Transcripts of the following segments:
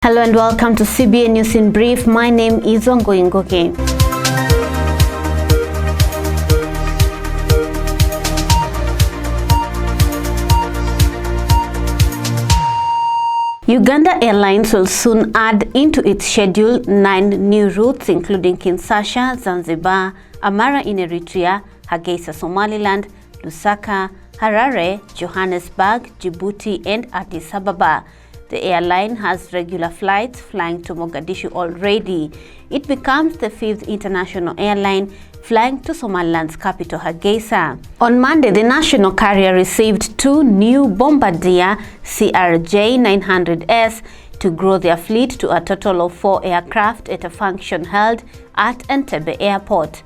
Hello and welcome to CBA News in Brief. My name is Ongoingoke. Uganda Airlines will soon add into its schedule 9 new routes, including Kinshasa, Zanzibar, Amara in Eritrea, Hargeisa Somaliland, Lusaka, Harare, Johannesburg, Djibouti, and Addis Ababa. The airline has regular flights flying to Mogadishu already. It becomes the 5th international airline flying to Somaliland's capital, Hargeisa. On Monday, the national carrier received 2 new Bombardier CRJ-900S to grow their fleet to a total of 4 aircraft at a function held at Entebbe Airport.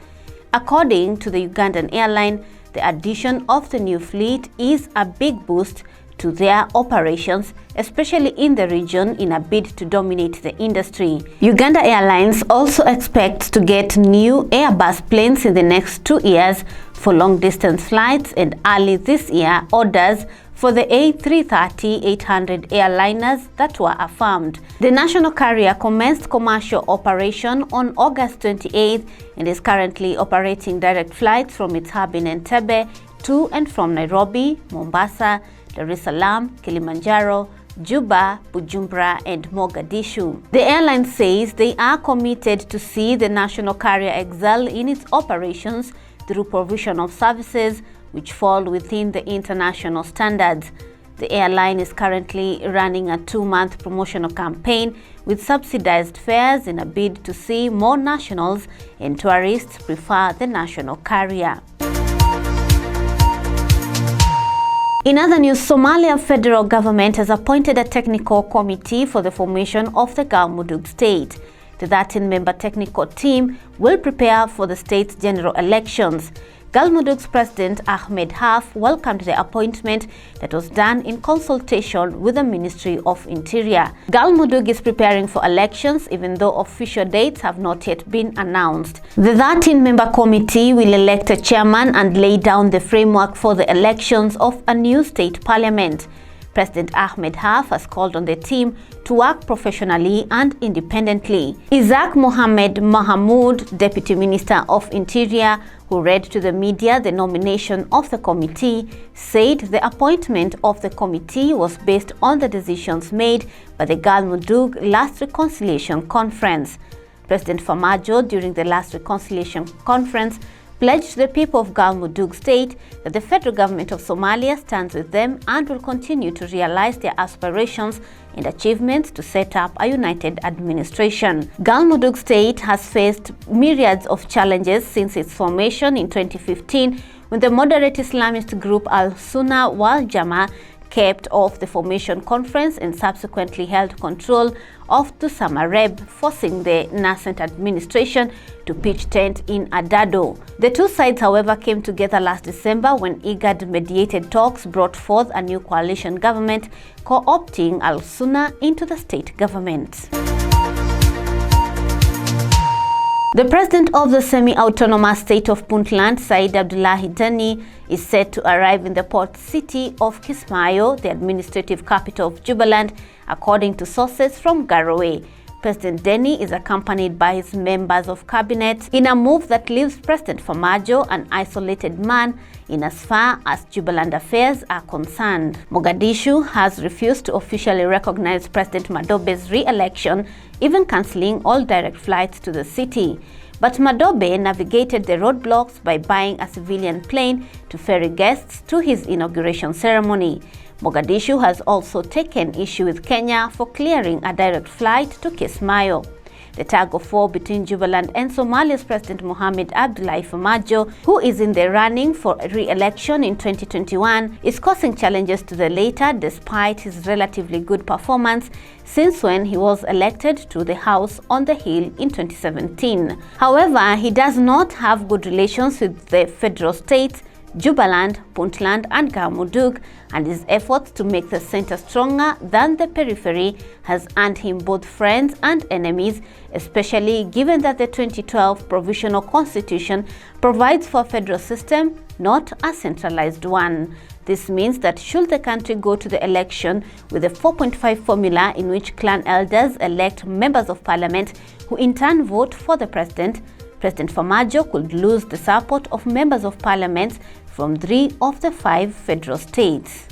According to the Ugandan airline, the addition of the new fleet is a big boost to their operations, especially in the region, in a bid to dominate the industry. Uganda Airlines also expects to get new Airbus planes in the next 2 years for long-distance flights, and early this year, orders for the A330-800 airliners that were affirmed. The national carrier commenced commercial operation on August 28th and is currently operating direct flights from its hub in Entebbe to and from Nairobi, Mombasa, Dar es Salaam, Kilimanjaro, Juba, Bujumbura, and Mogadishu. The airline says they are committed to see the national carrier excel in its operations through provision of services which fall within the international standards. The airline is currently running a 2-month promotional campaign with subsidized fares in a bid to see more nationals and tourists prefer the national carrier. In other news, Somalia federal government has appointed a technical committee for the formation of the Galmudug state. The 13-member technical team will prepare for the state's general elections. Galmudug's president Ahmed Haf welcomed the appointment that was done in consultation with the Ministry of Interior. Galmudug is preparing for elections even though official dates have not yet been announced. The 13-member committee will elect a chairman and lay down the framework for the elections of a new state parliament. President Ahmed Haf has called on the team to work professionally and independently. Isaac Mohammed Mahamoud, Deputy Minister of Interior, who read to the media the nomination of the committee, said the appointment of the committee was based on the decisions made by the Galmudug last reconciliation conference. President Farmajo, during the last reconciliation conference, pledged the people of Galmudug state that the federal government of Somalia stands with them and will continue to realize their aspirations and achievements to set up a united administration. Galmudug state has faced myriads of challenges since its formation in 2015, when the moderate Islamist group Al-Sunnah wal Jamaa kept off the formation conference and subsequently held control of Tusamareb, forcing the nascent administration to pitch tent in Adado. The two sides, however, came together last December when IGAD-mediated talks brought forth a new coalition government, co-opting Al-Sunnah into the state government. The president of the semi-autonomous state of Puntland, Said Abdullahi Deni, is set to arrive in the port city of Kismayo, the administrative capital of Jubbaland, according to sources from Garowe. President Deni is accompanied by his members of cabinet in a move that leaves President Farmajo an isolated man in as far as Jubbaland affairs are concerned. Mogadishu has refused to officially recognize President Madobe's re-election, even cancelling all direct flights to the city. But Madobe navigated the roadblocks by buying a civilian plane to ferry guests to his inauguration ceremony. Mogadishu has also taken issue with Kenya for clearing a direct flight to Kismayo. The tug of war between Jubbaland and Somalia's President Mohamed Abdullahi Farmajo, who is in the running for re-election in 2021, is causing challenges to the latter despite his relatively good performance since when he was elected to the House on the Hill in 2017. However, he does not have good relations with the federal states, Jubbaland, Puntland, and Galmudug, and his efforts to make the center stronger than the periphery has earned him both friends and enemies, especially given that the 2012 Provisional Constitution provides for a federal system not a centralized one. This means that should the country go to the election with a 4.5 formula in which clan elders elect members of parliament who in turn vote for the president, President Farmajo could lose the support of members of parliament from 3 of the 5 federal states.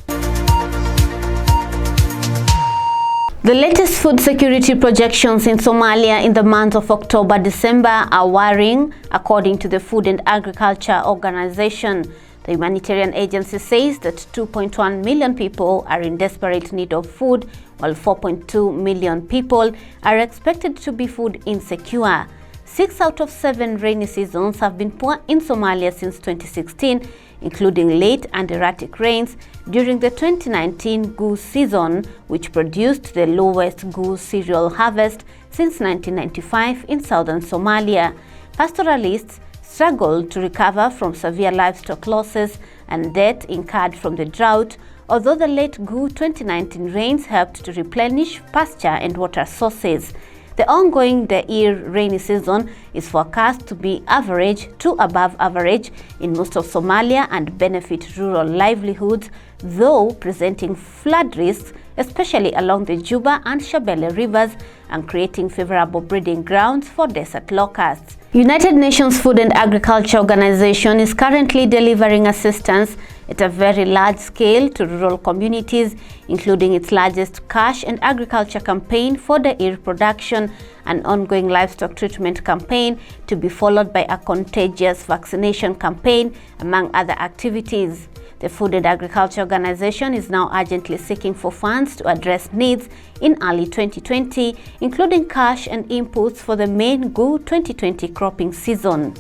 The latest food security projections in Somalia in the months of October-December are worrying, according to the Food and Agriculture Organization. The humanitarian agency says that 2.1 million people are in desperate need of food, while 4.2 million people are expected to be food insecure. 6 out of 7 rainy seasons have been poor in Somalia since 2016, including late and erratic rains during the 2019 goose season, which produced the lowest goose cereal harvest since 1995 in southern Somalia. Pastoralists struggled to recover from severe livestock losses and death incurred from the drought, although the late goose 2019 rains helped to replenish pasture and water sources. The ongoing Dair rainy season is forecast to be average to above average in most of Somalia and benefit rural livelihoods, though presenting flood risks, especially along the Juba and Shabelle rivers, and creating favorable breeding grounds for desert locusts. United Nations Food and Agriculture Organization is currently delivering assistance at a very large scale to rural communities, including its largest cash and agriculture campaign for dairy production, an ongoing livestock treatment campaign to be followed by a contagious vaccination campaign, among other activities. The Food and Agriculture Organization is now urgently seeking for funds to address needs in early 2020, including cash and inputs for the main good 2020 cropping season.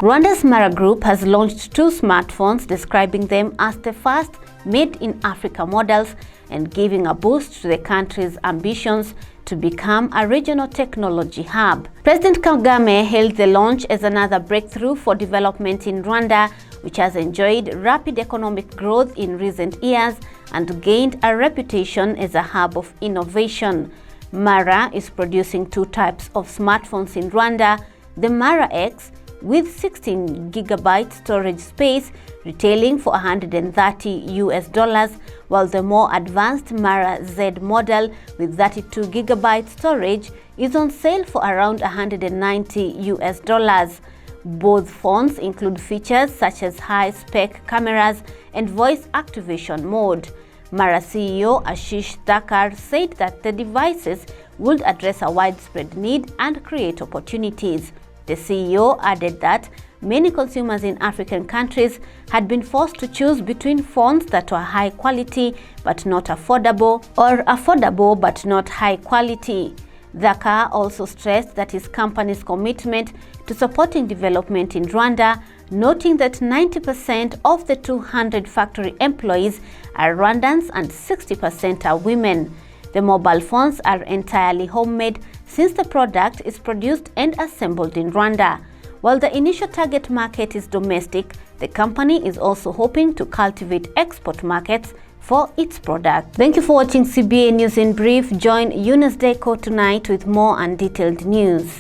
Rwanda's Mara Group has launched 2 smartphones, describing them as the first made-in-Africa models and giving a boost to the country's ambitions to become a regional technology hub. President Kagame hailed the launch as another breakthrough for development in Rwanda, which has enjoyed rapid economic growth in recent years and gained a reputation as a hub of innovation. Mara is producing 2 types of smartphones in Rwanda: the Mara X, with 16 GB storage space, retailing for $130, while the more advanced Mara Z model with 32 GB storage is on sale for around $190. Both phones include features such as high-spec cameras and voice activation mode. Mara CEO Ashish Thakkar said that the devices would address a widespread need and create opportunities. The CEO added that many consumers in African countries had been forced to choose between phones that were high quality but not affordable, or affordable but not high quality. Thakkar also stressed that his company's commitment to supporting development in Rwanda, noting that 90% of the 200 factory employees are Rwandans and 60% are women. The mobile phones are entirely homemade, since the product is produced and assembled in Rwanda. While the initial target market is domestic, the company is also hoping to cultivate export markets for its product. Thank you for watching CBA News in Brief. Join Eunice Deco tonight with more and detailed news.